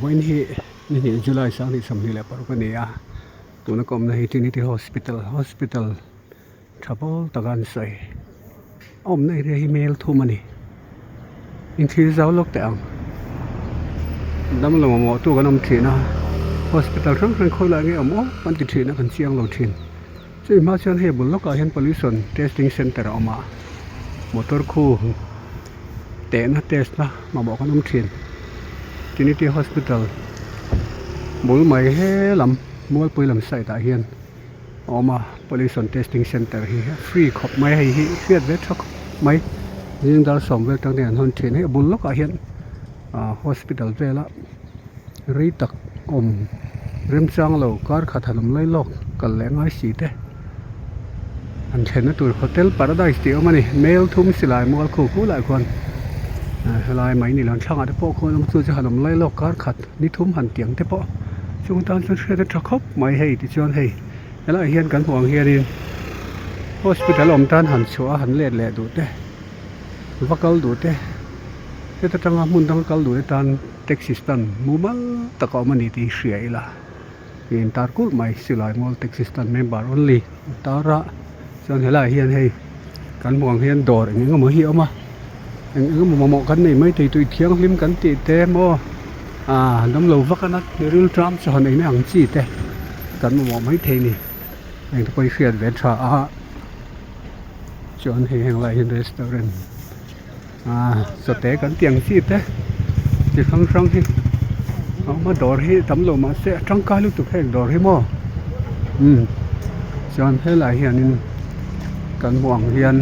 when he in July sang some hile parukania tunakom na Trinity hospital trouble tagan sai om nei re email thumani in thi zau lok te ang dam lo mo tu kanom thina hospital rang khoi la nge amo pan ti thina kan chiang lo thin sei ma chan he bul loka hen pollution testing center oma motor khu te na test na ma bo kanom thin Trinity hospital bul mai he lam mol pui lam sai ta hian oma pollution testing center hi free khop mai hi fiat ve thok mai jing dal som ve tang den hon thin he bul loka hian hospital vela ri tak om rem chang lo kar khathalum lai lok kal lengai si te an thena tur hotel paradise ti omani mail thum silai mol khu lai khon lai mai ni lan thanga te po khon chu cha halum lai lok kar khat ni thum han tiang te po chung tan chu thre te thakop mai hei ti chon hei ela hian kan huang hian in hospital om tan han chua han le du te vakal du te te tanga mun dang kal du tan Texas tan mumal taka mani ti shia ila in tarkul mai silai mol Texas tan member only tara chon hela hian hei kan huang hian dor engeng mo hi oma engeng mo kan nei mai tei tui thiang lim kan ti te mo dam lo vakanat real tram chon nei ang chi te kan mo mai thei ni eng to poi fiat ve tha chon hei heng lai in restaurant so te kan tiang chi te ti sang hi ma dor hi tam lo ma se tang ka lu tu kheng dor hi mo chon hela hian in kan huang hian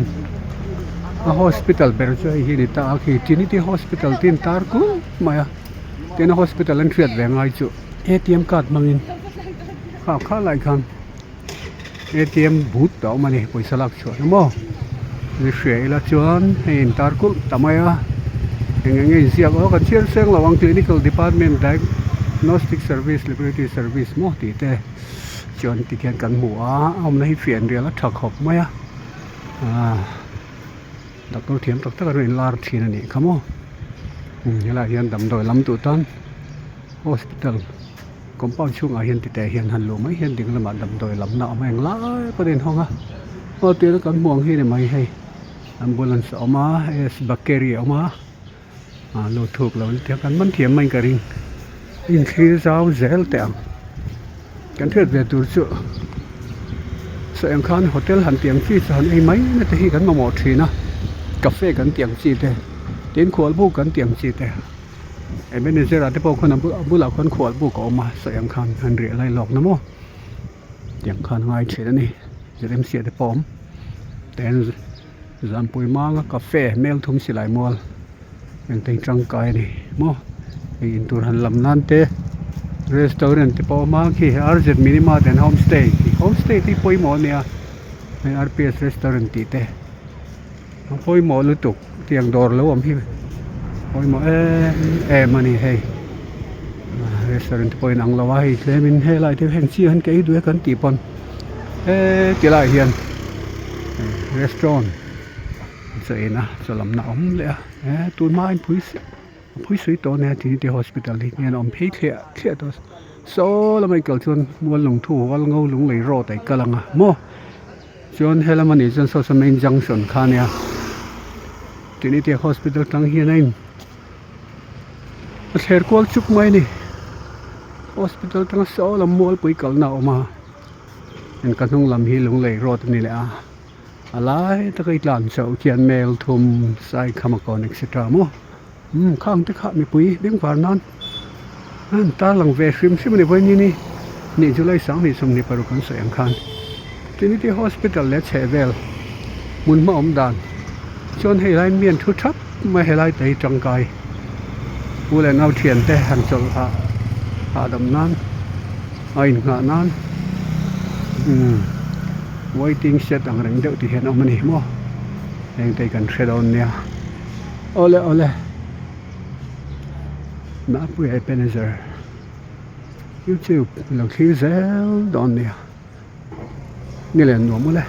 a hospital ber choi hi ni ta khi Trinity hospital tin tar ku maya ten hospital an thiat ve ngai chu ATM card mangin kha lai khan ATM boot ta mani poisa lak chu mo ni shela chuan hin tar ku tamaya engeng siak o kan chian seng lawang clinical department diagnostic service laboratory service mo ti te chon ti khian kan mu om na hi fian riala thak hop maya doctor thiam tak tak rin lar thin ani khamo hela hian dam doi lam tu tan hospital compound chung a hian ti te hian han lo mai hian ding lama dam doi lam na ma eng lai paden honga o ti kan muang hi ne mai hei ambulance oma es bakeri oma lo thuk lo te kan man thiam mai ka ring in khi zau zel te ang kan thiat ve tur chu so em khan hotel han tiang chi chan ei mai na te hi kan mo thina cafe kan tiang chi te tin khwal bu kan tiang chi te e manager ate po khon bu la khon khwal bu ko ma so em khan han ri lai lok na mo tiang khan ngai thina ni jerem sia te pom ten zam pui ma cafe mel thum silai mol eng tei trang kai ni mo in tur han lam nan te restaurant te po ma ki RZ minima den homestay ti poi mo nia RPS restaurant ti te poi mo lu tuk tiang dor lo am hi poi mo mani hei restaurant poi nang lawa hi lemin he lai te heng chi han ke du kan ti pon ti lai hian restaurant sai na salam na om le tu ma in pui sui to ne Trinity hospital hi ngen om phei khia to so la mai kal chon mol long thu wal ngau lung lei ro tai kalanga mo chon hela mani chon so main junction khania Trinity hospital tang hi nain ther kwal chuk mai ni hospital tang so la mol pui kal na oma en kanung lam hi lung lei ro ni le alai ta kai tlan chau kian mail thum sai khamakon etc mo khang te kha mi pui beng par nan ta lang ve sim ni voi ni July sang ni som ni paru kan so em khan Trinity hospital le chevel mun ma om dan chon hei lai mien thu thap ma hei lai tei tang kai u le nau thian te han chol a dam nan ain nga nan waiting set ang reng deuh ti hian omani mo eng tei kan thredon nia ole na pui Ebenezer YouTube lo khi zel don nia ni len no mo le